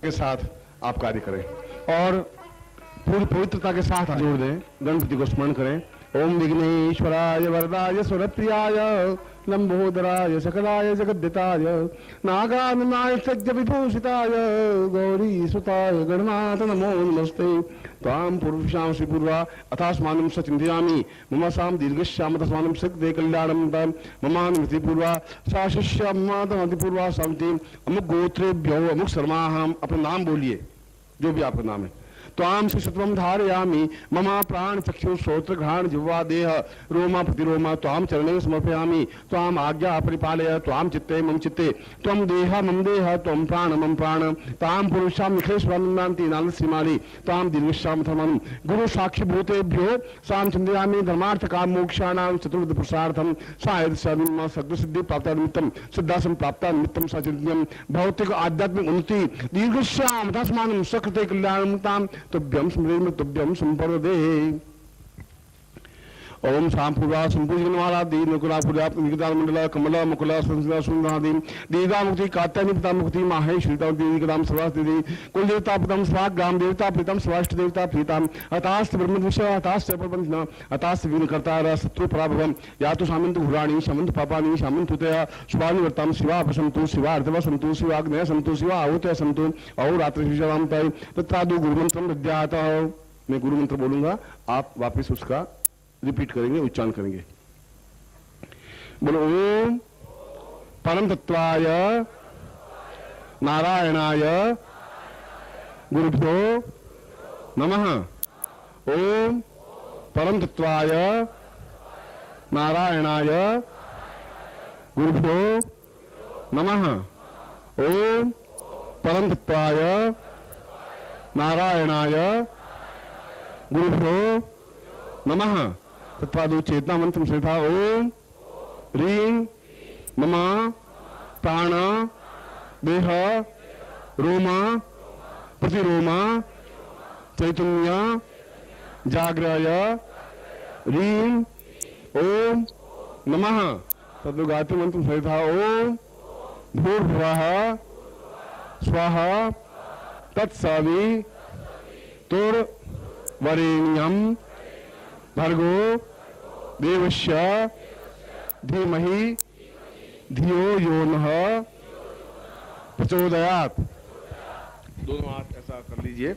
के साथ आप कार्य करें और पूरी पवित्रता के साथ जोड़ दें। गणपति को स्मरण करें। ओम विघ्नेश्वराय वरदाय स्वरप्रियाय लंबोदराय सकलाय जगद्दिताय नागाननाय सज्ज विभूषिताय गौरी सुताय गणनाथ नमो नमस्ते। त्वां पूर्वशांसि पूर्वा अथास्मानं सचिन्तयामि मम साम दीर्घश्याम तस्मानं सकृते कल्याणं तां ममानुमति पूर्वा सा शिष्या ममातमति पूर्वा शांति। अमुक गोत्रेभ्यो अमुक शर्माहम, अपना नाम बोलिए जो भी आपका नाम है। त्वां शिशुत्वं धारयामि मम प्राण चक्षु श्रोत्र घ्राण जिह्वा देह रोमा प्रतिरोमा त्वां चरणे समर्पयामि। त्वां आज्ञा परिपालय त्वां चित्ते मम चित्ते त्वं देह मम देह त्वं प्राण मम प्राण तां पुरुषां निखिलेश्वरानन्दान्ति नालसीमालि त्वां दीर्घश्याम धर्मं गुरु साक्षिभूतेभ्यो सां चिन्तयामि धर्मार्थ काम मोक्षाणां चतुर्विध पुरुषार्थं सायद सर्व सिद्धि प्राप्त निमित्तं सिद्धासं प्राप्त निमित्तं सचिन्त्यं भौतिक आध्यात्मिक उन्नति दीर्घश्याम तस्मानं सकृते कल्याणं तां तुभ्यं स्मरेम तुभ्यं संप्रदे। ओम शांपूर्वा संपूजनवाला दीन मुकुला पूजा निगदान मंडला कमला मुकुला संस्कृत सुंदरादि दीदा मुक्ति कात्यायनी पिता मुक्ति माहेश्वरीता दीकदाम सर्वास दीदी कुल देवता पितम स्वाग ग्राम देवता प्रीतम स्वाष्ट देवता प्रीतम अतास्त ब्रह्म विषय अतास्त प्रपंचना अतास्त विघ्न कर्ता शत्रु पराभवम या तो सामंत घुराणी सामंत पापानी सामंत पुतया शुभानि वर्तम शिवा वसंतु शिवा अर्धव संतु शिवाग्नय संतु शिवा आहुतय संतु और रात्रि शिवाम तय तत्रादु गुरुमंत्रम विद्यात। मैं गुरु मंत्र बोलूंगा, आप वापस उसका रिपीट करेंगे, उच्चारण करेंगे। बोलो ओम परम तत्वाय नारायणाय गुरुभ्यो नमः। ओम परम तत्वाय नारायणाय गुरुभ्यो नमः। ओम परम तत्वाय नारायणाय गुरुभ्यो नमः। तत्वादो चेतना मंत्र से था। ओम ह्रीं मम प्राण देह रोमा प्रतिरोमा चैतन्य जाग्रय ह्रीं ओम नमः। तदुगायत्री मंत्र से था। ओम भूर्भुवः स्वः तत्सवितुर्वरेण्यं भर्गो देवस्य धीमहि धियो यो नः प्रचोदयात्। दोनों हाथ ऐसा कर लीजिए।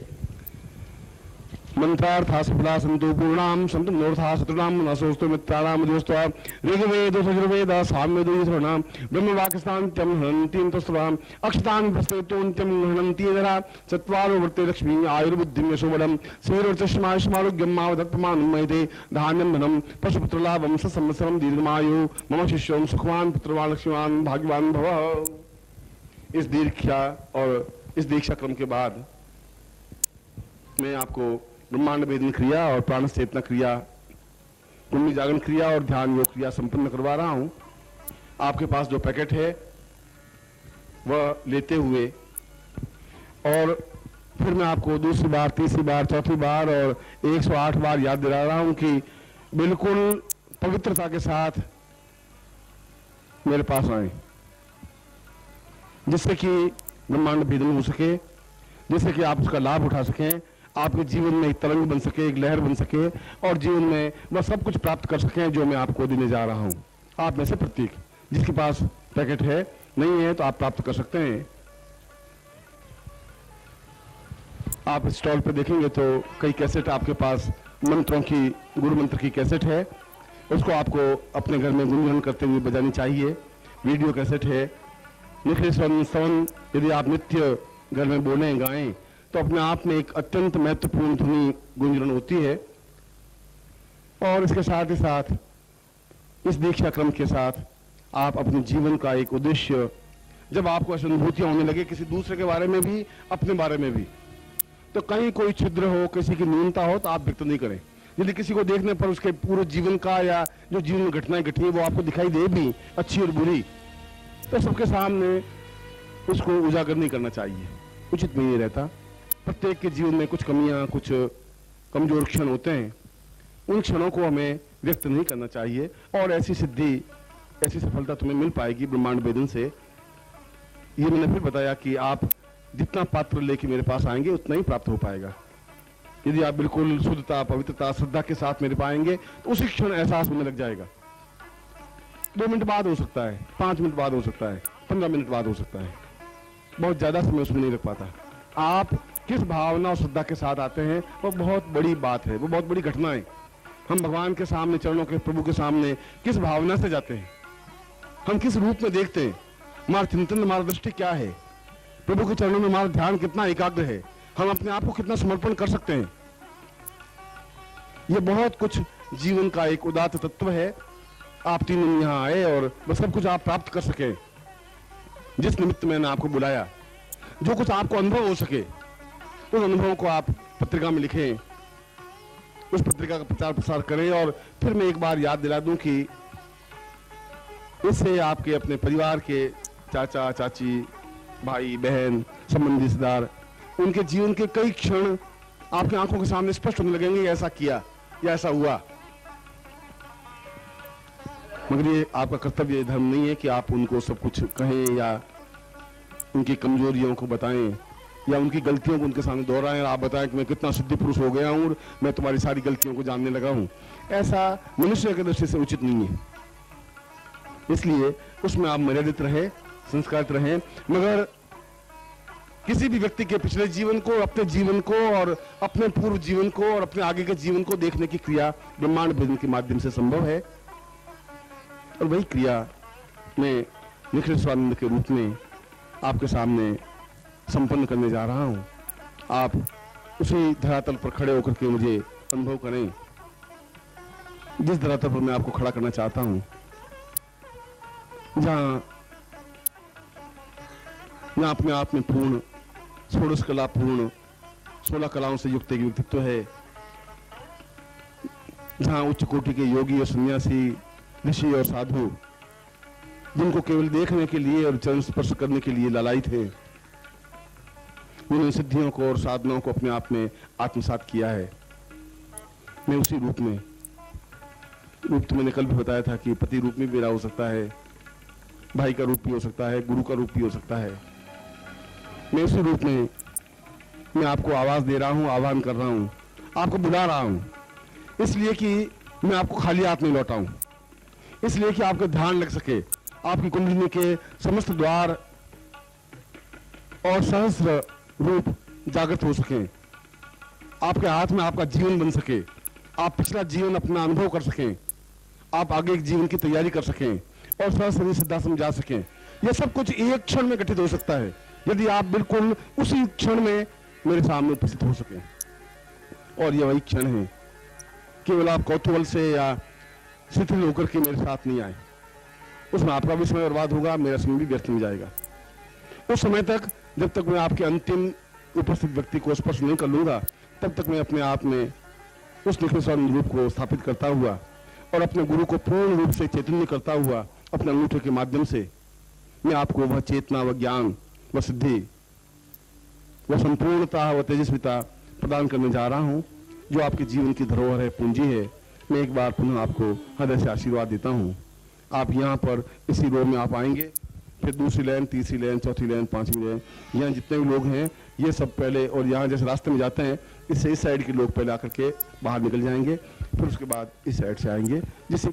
मंत्रार्था सफला संतु पूर्णाम संतु नोर्था शत्रुनाम नसोस्तु मित्राणाम दोस्तवा ऋग्वेद सजुर्वेद सामवेद ईश्वरनाम ब्रह्मवाक्यस्तान्त्यं हनन्तीं तस्वाम अक्षतान् प्रस्तुतोन्त्यं हनन्ति नरा चत्वारो वर्ते लक्ष्मी आयुर्बुद्धिं यशोबलं श्रीर्चष्मायुष्मारोग्यं मावदत्तमानं मयते धान्यं धनं पशुपुत्रलाभं ससंवत्सरं दीर्घमायु मम शिष्यों सुखवान् पुत्रवान् लक्ष्मीवान् भाग्यवान् भव। इस दीक्षा और इस दीक्षा क्रम के बाद मैं आपको ब्रह्मांड भेदन क्रिया और प्राण चेतना क्रिया, पुण्य जागरण क्रिया और ध्यान योग क्रिया संपन्न करवा रहा हूं। आपके पास जो पैकेट है वह लेते हुए और फिर मैं आपको दूसरी बार, तीसरी बार, चौथी बार और 108 बार याद दिला रहा हूं कि बिल्कुल पवित्रता के साथ मेरे पास आए, जिससे कि ब्रह्मांड भेदन हो सके, जिससे कि आप उसका लाभ उठा सकें, आपके जीवन में एक तरंग बन सके, एक लहर बन सके और जीवन में वह सब कुछ प्राप्त कर सकें जो मैं आपको देने जा रहा हूं। आप में से प्रत्येक जिसके पास पैकेट है, नहीं है तो आप प्राप्त कर सकते हैं। आप स्टॉल पे देखेंगे तो कई कैसेट आपके पास मंत्रों की, गुरु मंत्र की कैसेट है, उसको आपको अपने घर में गुंजन करते हुए बजानी चाहिए। वीडियो कैसेट है, निखिल स्तवन यदि आप नित्य घर में बोलें गाएं तो अपने आप में एक अत्यंत महत्वपूर्ण ध्वनि गुंजन होती है। और इसके साथ ही साथ इस दीक्षा क्रम के साथ आप अपने जीवन का एक उद्देश्य, जब आपको ऐसी अनुभूतियां होने लगे किसी दूसरे के बारे में भी, अपने बारे में भी, तो कहीं कोई छिद्र हो, किसी की न्यूनता हो तो आप व्यक्त नहीं करें। यदि किसी को देखने पर उसके पूरे जीवन का या जो जीवन में घटनाएं घटी है वो आपको दिखाई दे भी, अच्छी और बुरी, तो सबके सामने उसको उजागर नहीं करना चाहिए, उचित नहीं रहता। प्रत्येक के जीवन में कुछ कमियां, कुछ कमजोर क्षण होते हैं, उन क्षणों को हमें व्यक्त नहीं करना चाहिए। और ऐसी सिद्धि, ऐसी सफलता तुम्हें मिल पाएगी ब्रह्मांड भेदन से। ये मैंने फिर बताया कि आप जितना पात्र लेके मेरे पास आएंगे उतना ही प्राप्त हो पाएगा। यदि आप बिल्कुल शुद्धता, पवित्रता, श्रद्धा के साथ मेरे पाएंगे तो उसी क्षण एहसास होने लग जाएगा। 2 मिनट बाद हो सकता है, 5 मिनट बाद हो सकता है, 15 मिनट बाद हो सकता है, बहुत ज्यादा समय उसमें नहीं लग पाता। आप किस भावना और श्रद्धा के साथ आते हैं वो बहुत बड़ी बात है, वो बहुत बड़ी घटना है। हम भगवान के सामने, चरणों के प्रभु के सामने किस भावना से जाते हैं, हम किस रूप में देखते हैं, हमारा चिंतन, हमारा दृष्टि क्या है, प्रभु के चरणों में हमारा ध्यान कितना एकाग्र है, हम अपने आप को कितना समर्पण कर सकते हैं। ये बहुत कुछ जीवन का एक उदात्त तत्व है। आप 3 दिन यहाँ आए और बस सब कुछ आप प्राप्त कर सके। जिस निमित्त मैंने आपको बुलाया, जो कुछ आपको अनुभव हो सके, उन अनुभवों को आप पत्रिका में लिखें, उस पत्रिका का प्रचार प्रसार करें। और फिर मैं एक बार याद दिला दूं कि इससे आपके अपने परिवार के चाचा, चाची, भाई, बहन, संबंधी, रिश्तेदार, उनके जीवन के कई क्षण आपकी आंखों के सामने स्पष्ट होने लगेंगे, ऐसा किया या ऐसा हुआ। मगर ये आपका कर्तव्य, ये धर्म नहीं है कि आप उनको सब कुछ कहें या उनकी कमजोरियों को बताएं या उनकी गलतियों को उनके सामने दोहराएं और आप बताएं कि मैं कितना सिद्धि पुरुष हो गया हूं और मैं तुम्हारी सारी गलतियों को जानने लगा हूं। ऐसा मनुष्य की दृष्टि से उचित नहीं है। इसलिए उसमें आप मर्यादित रहे, संस्कारित रहे। मगर किसी भी व्यक्ति के पिछले जीवन को, अपने जीवन को और अपने पूर्व जीवन को और अपने आगे के जीवन को देखने की क्रिया ब्रह्मांड भेदन के माध्यम से संभव है। और वही क्रिया मैं निखिल स्वानंद के रूप में आपके सामने संपन्न करने जा रहा हूं। आप उसी धरातल पर खड़े होकर के मुझे अनुभव करें, जिस धरातल पर मैं आपको खड़ा करना चाहता हूं, जहां अपने आप में पूर्ण, षोडश कला पूर्ण, 16 कलाओं से युक्त एक व्यक्तित्व है, जहां उच्च कोटि के योगी और सन्यासी, ऋषि और साधु, जिनको केवल देखने के लिए और चरण स्पर्श करने के लिए लालायित थे, उन्होंने सिद्धियों को और साधनाओं को अपने आप में आत्मसात किया है। मैं उसी रूप में, रूप तो मैंने कल भी बताया था कि पति रूप में भी मेरा हो सकता है, भाई का रूप भी हो सकता है, गुरु का रूप भी हो सकता है। मैं उसी रूप में मैं आपको आवाज दे रहा हूं, आह्वान कर रहा हूं, आपको बुला रहा हूं, इसलिए कि मैं आपको खाली हाथ नहीं लौटाऊं, इसलिए कि आपका ध्यान लग सके, आपकी कुंडली के समस्त द्वार और सहस्र रूप जागृत हो सके, आपके हाथ में आपका जीवन बन सके, आप पिछला जीवन अपना अनुभव कर सकें, आप आगे एक जीवन की तैयारी कर सकें और सहस्र सिद्धा समझा सकें। यह सब कुछ एक क्षण में घटित हो सकता है यदि आप बिल्कुल उसी क्षण में मेरे सामने उपस्थित हो सकें। और यह वही क्षण है, केवल आप कौतूहल से या शिथिल होकर के मेरे साथ नहीं आए, उसमें आपका भी समय बर्बाद होगा, मेरा समय भी व्यर्थ में जाएगा। उस समय तक, जब तक मैं आपके अंतिम उपस्थित व्यक्ति को स्पर्श नहीं कर लूंगा, तब तक मैं अपने आप में उस निखिल स्वानंद रूप को स्थापित करता हुआ और अपने गुरु को पूर्ण रूप से चैतन्य करता हुआ अपने अंगूठे के माध्यम से मैं आपको वह चेतना, वह ज्ञान, वह सिद्धि, वह संपूर्णता, वह तेजस्विता प्रदान करने जा रहा हूं जो आपके जीवन की धरोहर है, पूंजी है। मैं एक बार पुनः आपको हृदय से आशीर्वाद देता हूं। आप यहाँ पर इसी रो में आप आएंगे, फिर दूसरी लाइन, तीसरी लाइन, चौथी लाइन, पांचवी लाइन, यहाँ जितने भी लोग हैं ये सब पहले, और यहाँ जैसे रास्ते में जाते हैं इससे इस साइड के लोग पहले आकर के बाहर निकल जाएंगे, फिर उसके बाद इस साइड से आएंगे, जिससे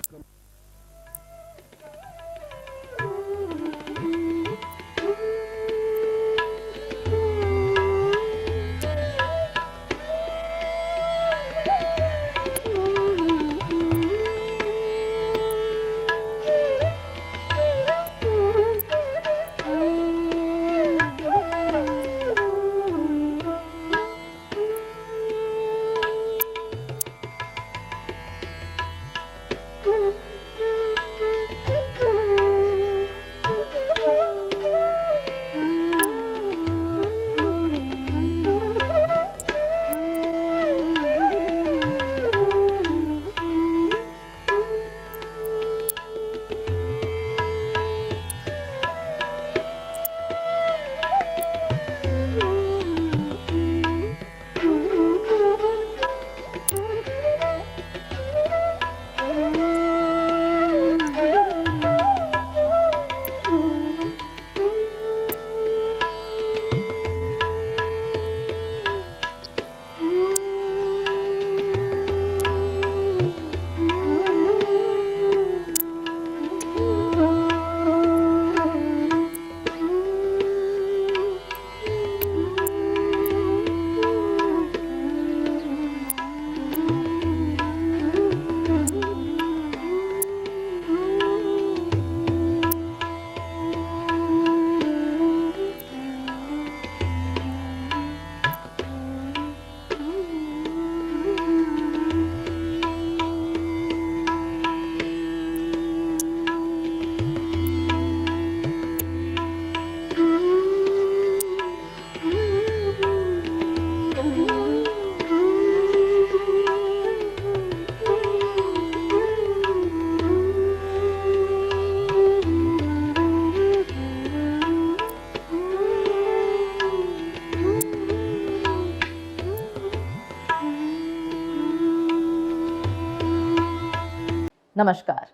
नमस्कार।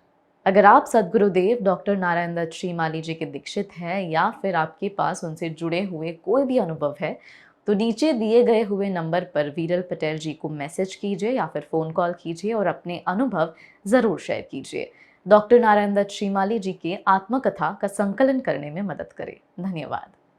अगर आप सद्गुरुदेव डॉक्टर नारायण दत्त श्रीमाली जी के दीक्षित हैं या फिर आपके पास उनसे जुड़े हुए कोई भी अनुभव है, तो नीचे दिए गए हुए नंबर पर वीरल पटेल जी को मैसेज कीजिए या फिर फ़ोन कॉल कीजिए और अपने अनुभव ज़रूर शेयर कीजिए। डॉक्टर नारायण दत्त श्रीमाली जी के आत्मकथा का संकलन करने में मदद करें। धन्यवाद।